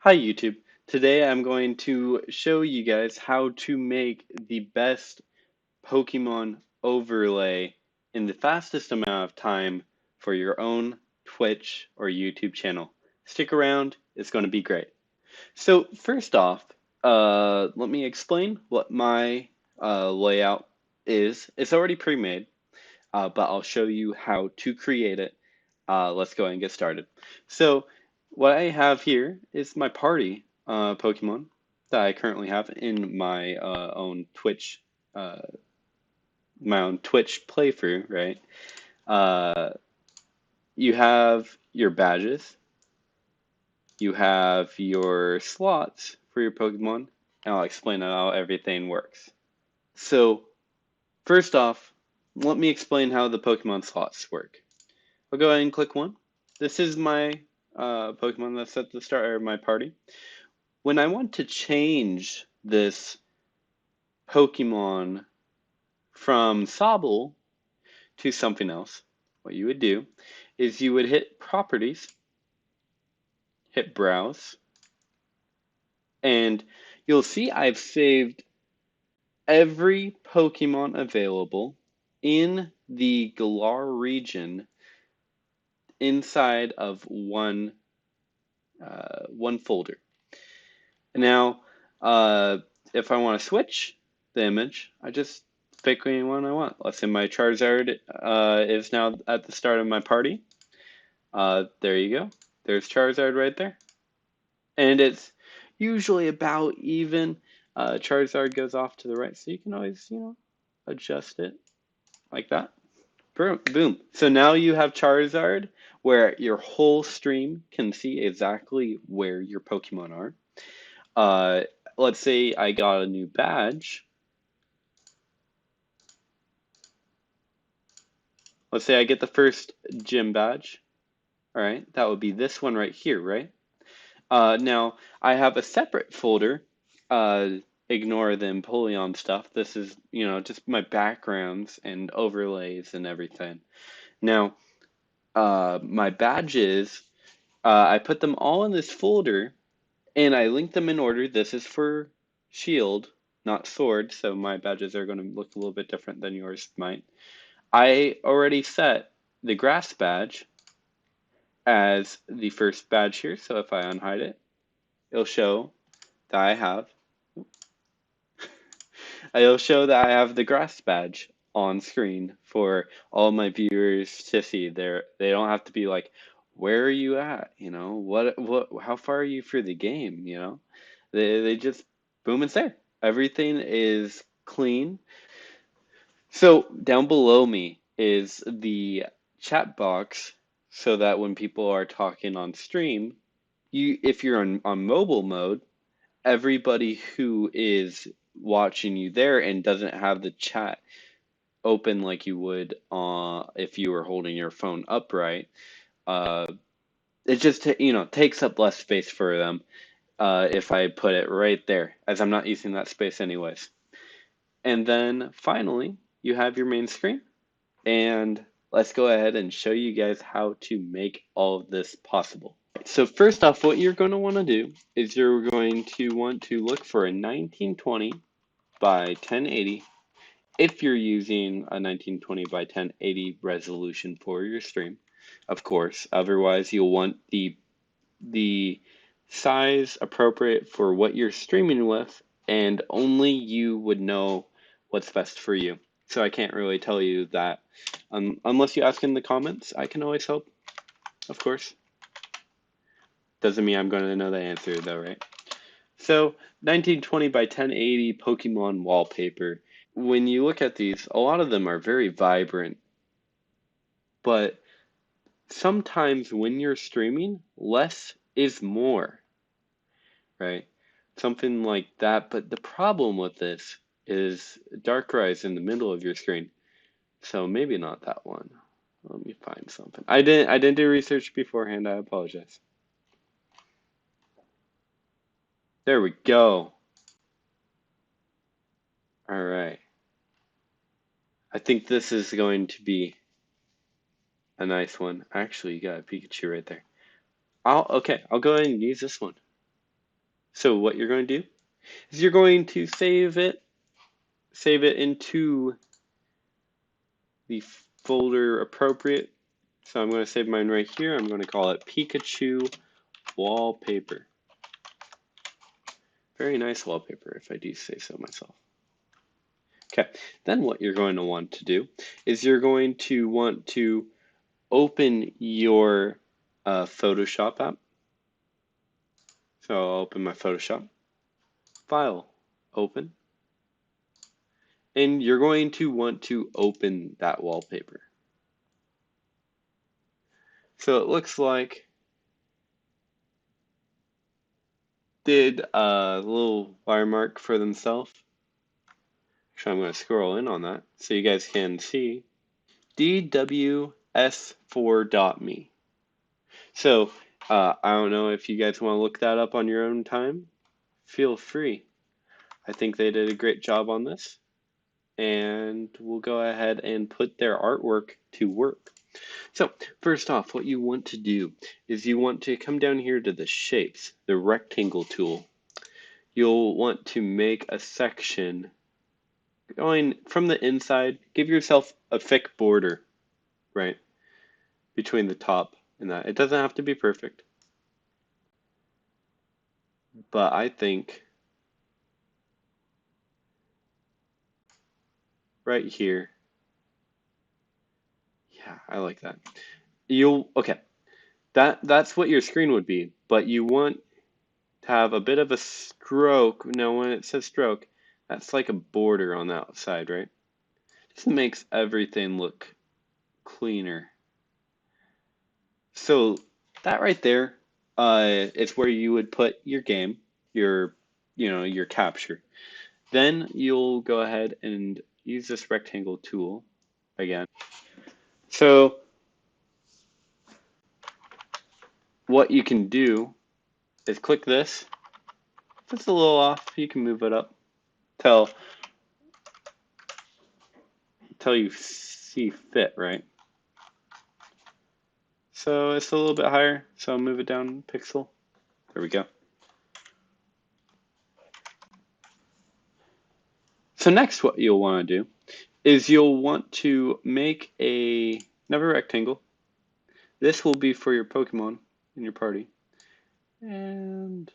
Hi YouTube. Today I'm going to show you guys how to make the best Pokemon overlay in the fastest amount of time for your own Twitch or YouTube channel. Stick around, it's going to be great. So first off, let me explain what my layout is. It's already pre-made, but I'll show you how to create it. Let's go ahead and get started. So what I have here is my party Pokemon that I currently have in uh, my own Twitch playthrough, right? Uh, you have your badges, you have your slots for your Pokemon, and I'll explain how everything works. So first off, let me explain how the Pokemon slots work. I'll go ahead and click one. This is my Pokemon that's at the start of my party. When I want to change this Pokemon from Sobble to something else, what you would do is you would hit Properties, hit Browse, and you'll see I've saved every Pokemon available in the Galar region inside of one folder. Now, if I want to switch the image, I just pick any one I want. Let's say my Charizard is now at the start of my party. There you go. There's Charizard right there. And it's usually about even. Charizard goes off to the right, so you can always, adjust it like that. Boom. So now you have Charizard where your whole stream can see exactly where your Pokemon are. Uh, let's say I got a new badge. Let's say I get the first gym badge. All right, that would be this one right here, right? Now I have a separate folder. Ignore the Empoleon stuff. This is, just my backgrounds and overlays and everything. Now, my badges, I put them all in this folder and I link them in order. This is for shield, not sword, so my badges are going to look a little bit different than yours might. I already set the grass badge as the first badge here, so if I unhide it, it'll show that I have the grass badge on screen for all my viewers to see. They don't have to be like, where are you at? How far are you for the game? They just boom, it's there. Everything is clean. So down below me is the chat box so that when people are talking on stream, if you're on mobile mode, everybody who is watching you there and doesn't have the chat open like you would if you were holding your phone upright, uh, it just takes up less space for them if I put it right there, as I'm not using that space anyways. And then finally, you have your main screen, and let's go ahead and show you guys how to make all of this possible. So first off, what you're going to want to do is you're going to want to look for a 1920 by 1080 if you're using a 1920 by 1080 resolution for your stream, of course. Otherwise, you'll want the size appropriate for what you're streaming with, and only you would know what's best for you. So I can't really tell you that unless you ask in the comments. I can always help, of course. Doesn't mean I'm going to know the answer though, right? So 1920 by 1080 Pokemon wallpaper. When you look at these, a lot of them are very vibrant, but sometimes when you're streaming, less is more, right? Something like that. But the problem with this is Darkrai is in the middle of your screen, so maybe not that one. Let me find something. I didn't do research beforehand. I apologize. There we go. All right. I think this is going to be a nice one. Actually, you got a Pikachu right there. I'll go ahead and use this one. So what you're going to do is you're going to save it into the folder appropriate. So I'm going to save mine right here. I'm going to call it Pikachu wallpaper. Very nice wallpaper, if I do say so myself. Okay, then what you're going to want to do is you're going to want to open your Photoshop app. So I'll open my Photoshop. File, open. And you're going to want to open that wallpaper. So it looks like did a little watermark for themselves. Actually, I'm going to scroll in on that so you guys can see. DWS4.me. So I don't know if you guys want to look that up on your own time. Feel free. I think they did a great job on this. And we'll go ahead and put their artwork to work. So first off, what you want to do is you want to come down here to the shapes, the rectangle tool. You'll want to make a section going from the inside. Give yourself a thick border, right, between the top and that. It doesn't have to be perfect, but I think right here, yeah, I like that. Okay, that's what your screen would be, but you want to have a bit of a stroke. Now, when it says stroke, that's like a border on the outside, right? Just makes everything look cleaner. So that right there is where you would put your game, your capture. Then you'll go ahead and use this rectangle tool again. So what you can do is click this. If it's a little off, you can move it up till you see fit, right? So it's a little bit higher, so I'll move it down a pixel. There we go. So next what you'll want to do is you'll want to make another rectangle. This will be for your Pokemon in your party. And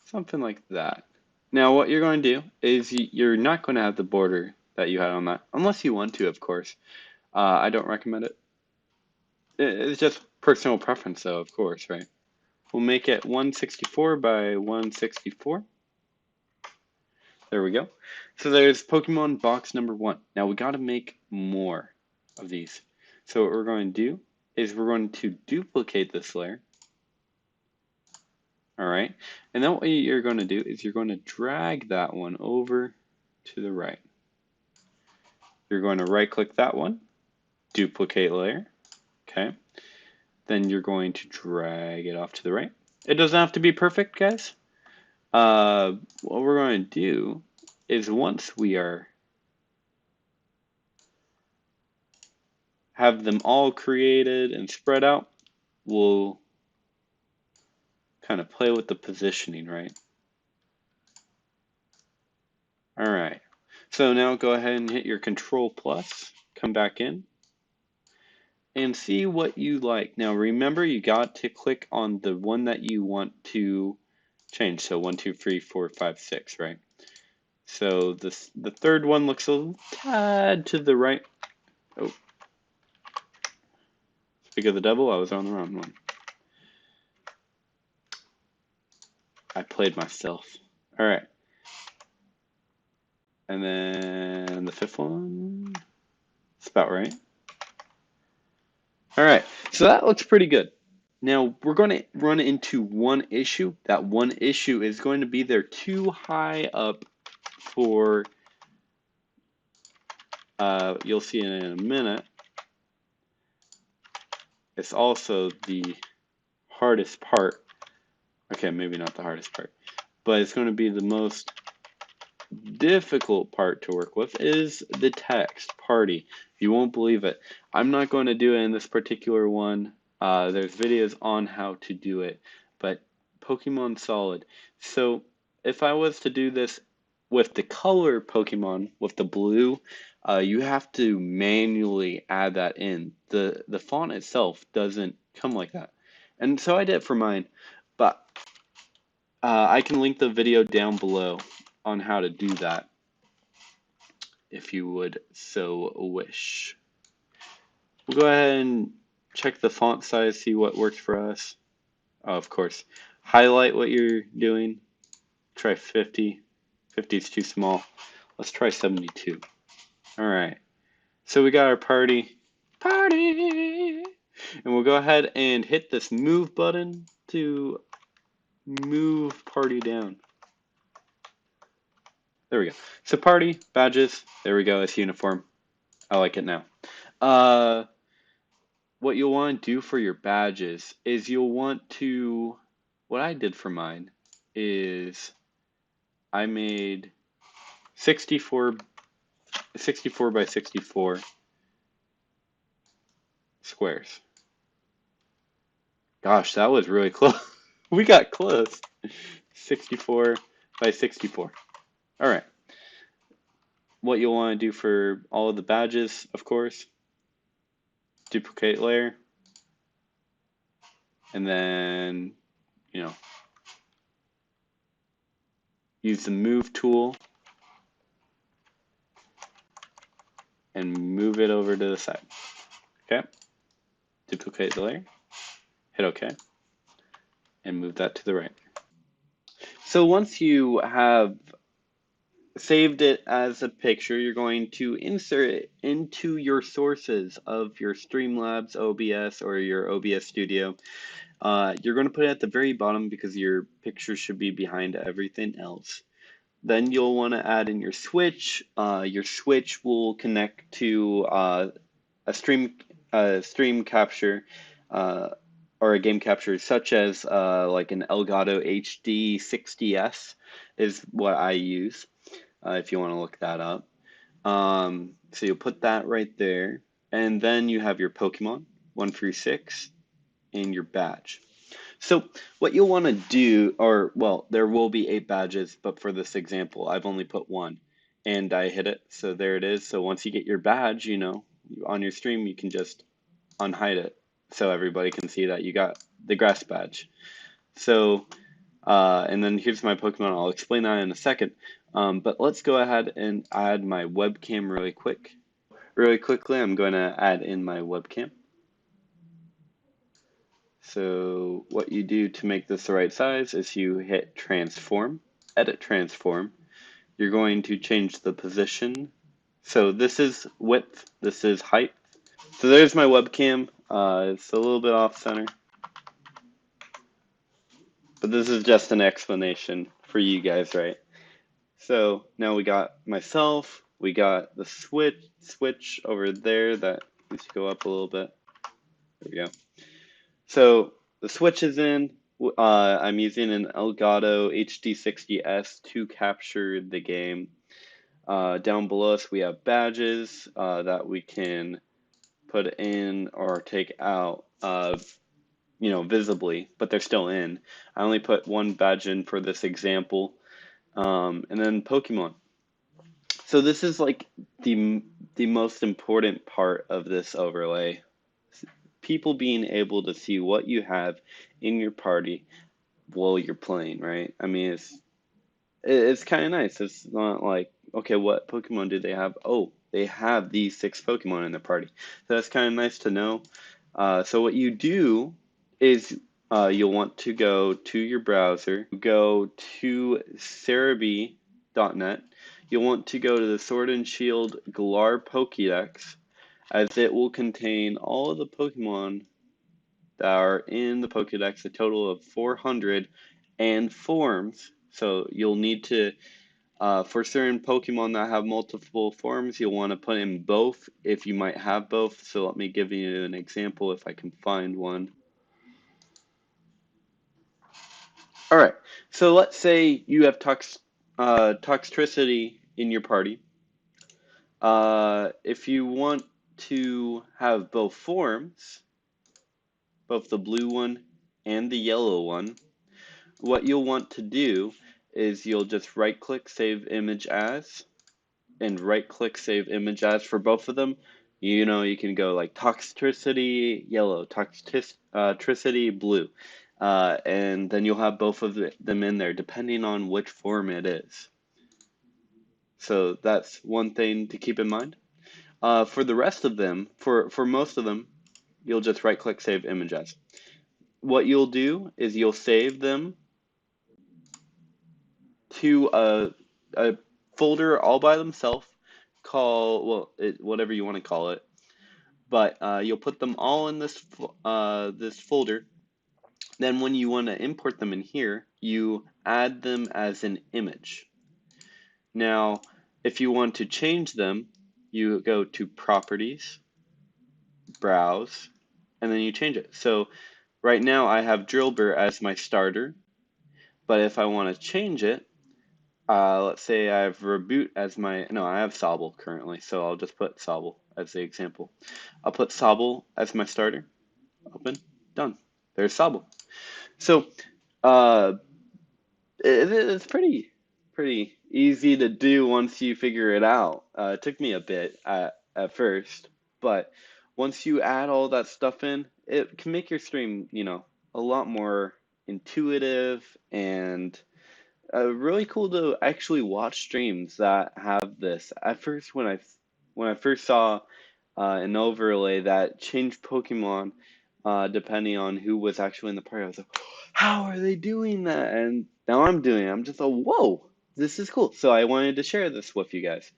something like that. Now what you're going to do is you're not going to have the border that you had on that, unless you want to, of course. I don't recommend it. It's just personal preference though, of course, right? We'll make it 164 by 164. There we go. So there's Pokemon box number 1. Now we got to make more of these. So what we're going to do is we're going to duplicate this layer. All right. And then what you're going to do is you're going to drag that one over to the right. You're going to right click that one, duplicate layer. Okay. Then you're going to drag it off to the right. It doesn't have to be perfect, guys. What we're going to do is once we have them all created and spread out, we'll kind of play with the positioning, right? All right. So now go ahead and hit your Control plus, come back in, and see what you like. Now remember, you got to click on the one that you want to change. So 1, 2, 3, 4, 5, 6, right? So the third one looks a tad to the right. Oh, speak of the devil, I was on the wrong one. I played myself. All right. And then the fifth one, it's about right. All right, so that looks pretty good. Now we're going to run into one issue. That one issue is going to be they're too high up for, you'll see in a minute. It's also the hardest part. Okay, maybe not the hardest part, but it's going to be the most difficult part to work with is the text party. You won't believe it. I'm not going to do it in this particular one. There's videos on how to do it, but Pokemon Solid. So if I was to do this with the color Pokemon, with the blue, you have to manually add that in. The font itself doesn't come like that. And so I did it for mine, but I can link the video down below on how to do that if you would so wish. We'll go ahead and check the font size, see what works for us. Oh, of course, highlight what you're doing. Try 50. 50 is too small. Let's try 72. All right. So we got our party. Party! And we'll go ahead and hit this move button to move party down. There we go. So party, badges, there we go, it's uniform. I like it now. What you'll want to do for your badges is you'll want to, what I did for mine is I made 64 by 64 squares. Gosh, that was really close. We got close. 64 by 64. All right. What you'll want to do for all of the badges, of course, duplicate layer, and then, use the move tool and move it over to the side. Okay. Duplicate the layer, hit OK, and move that to the right. So once you have saved it as a picture, you're going to insert it into your sources of your Streamlabs OBS or your OBS Studio. You're going to put it at the very bottom because your picture should be behind everything else. Then you'll want to add in your switch. Your switch will connect to a stream capture or a game capture such as like an Elgato HD 60S is what I use. If you want to look that up. So you'll put that right there, and then you have your Pokemon 1 through 6 and your badge. So what you'll want to do, or well, there will be 8 badges, but for this example, I've only put 1, and I hit it, so there it is. So once you get your badge, on your stream, you can just unhide it, so everybody can see that you got the grass badge. So, and then here's my Pokemon. I'll explain that in a second. But let's go ahead and add my webcam really quick. Really quickly, I'm going to add in my webcam. So what you do to make this the right size is you hit transform, edit transform. You're going to change the position. So this is width, this is height. So there's my webcam. It's a little bit off center. But this is just an explanation for you guys, right? So now we got myself, we got the switch over there that needs to go up a little bit. There we go. So the switch is in. I'm using an Elgato HD60S to capture the game. Down below us we have badges that we can put in or take out visibly, but they're still in. I only put 1 badge in for this example. And then Pokemon. So this is like the most important part of this overlay. People being able to see what you have in your party while you're playing, right? I mean, it's kind of nice. It's not like, okay, what Pokemon do they have? Oh, they have these 6 Pokemon in their party. So that's kind of nice to know. So what you do is you'll want to go to your browser, go to Cerebi.net. You'll want to go to the Sword and Shield Galar Pokédex, as it will contain all of the Pokemon that are in the Pokédex, a total of 400 and forms. So you'll need to, for certain Pokemon that have multiple forms, you'll want to put in both if you might have both. So let me give you an example if I can find one. All right, so let's say you have Toxtricity in your party. If you want to have both forms, both the blue one and the yellow one, what you'll want to do is you'll just right click Save Image As, and right click Save Image As for both of them. You know, you can go like toxicity yellow, toxicity blue, and then you'll have both of them in there depending on which form it is. So that's one thing to keep in mind. For the rest of them, for most of them, you'll just right click Save Image As. What you'll do is you'll save them to a folder all by themselves, whatever you want to call it, but you'll put them all in this folder. Then when you want to import them in here, you add them as an image. Now, if you want to change them, you go to Properties, Browse, and then you change it. So right now I have Drillbur as my starter, but if I want to change it, let's say I have Reboot as no, I have Sobble currently, so I'll just put Sobble as the example. I'll put Sobble as my starter, open, done. There's Sobble. So uh, it's pretty easy to do once you figure it out. It took me a bit at first, but once you add all that stuff in, it can make your stream, a lot more intuitive and really cool to actually watch streams that have this. At first, when I first saw an overlay that changed Pokemon depending on who was actually in the party, I was like, how are they doing that? And now I'm doing it. I'm just like, whoa, this is cool. So I wanted to share this with you guys.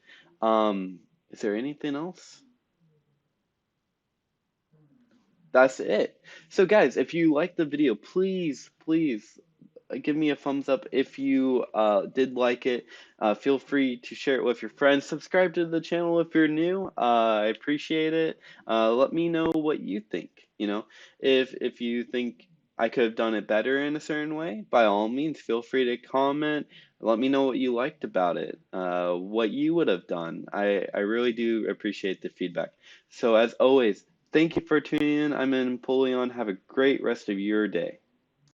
Is there anything else? That's it. So guys, if you liked the video, please give me a thumbs up. If you did like it, feel free to share it with your friends. Subscribe to the channel if you're new. I appreciate it. Let me know what you think. If you think I could have done it better in a certain way, by all means, feel free to comment. Let me know what you liked about it, what you would have done. I really do appreciate the feedback. So as always, thank you for tuning in. I'm Napoleon. Have a great rest of your day.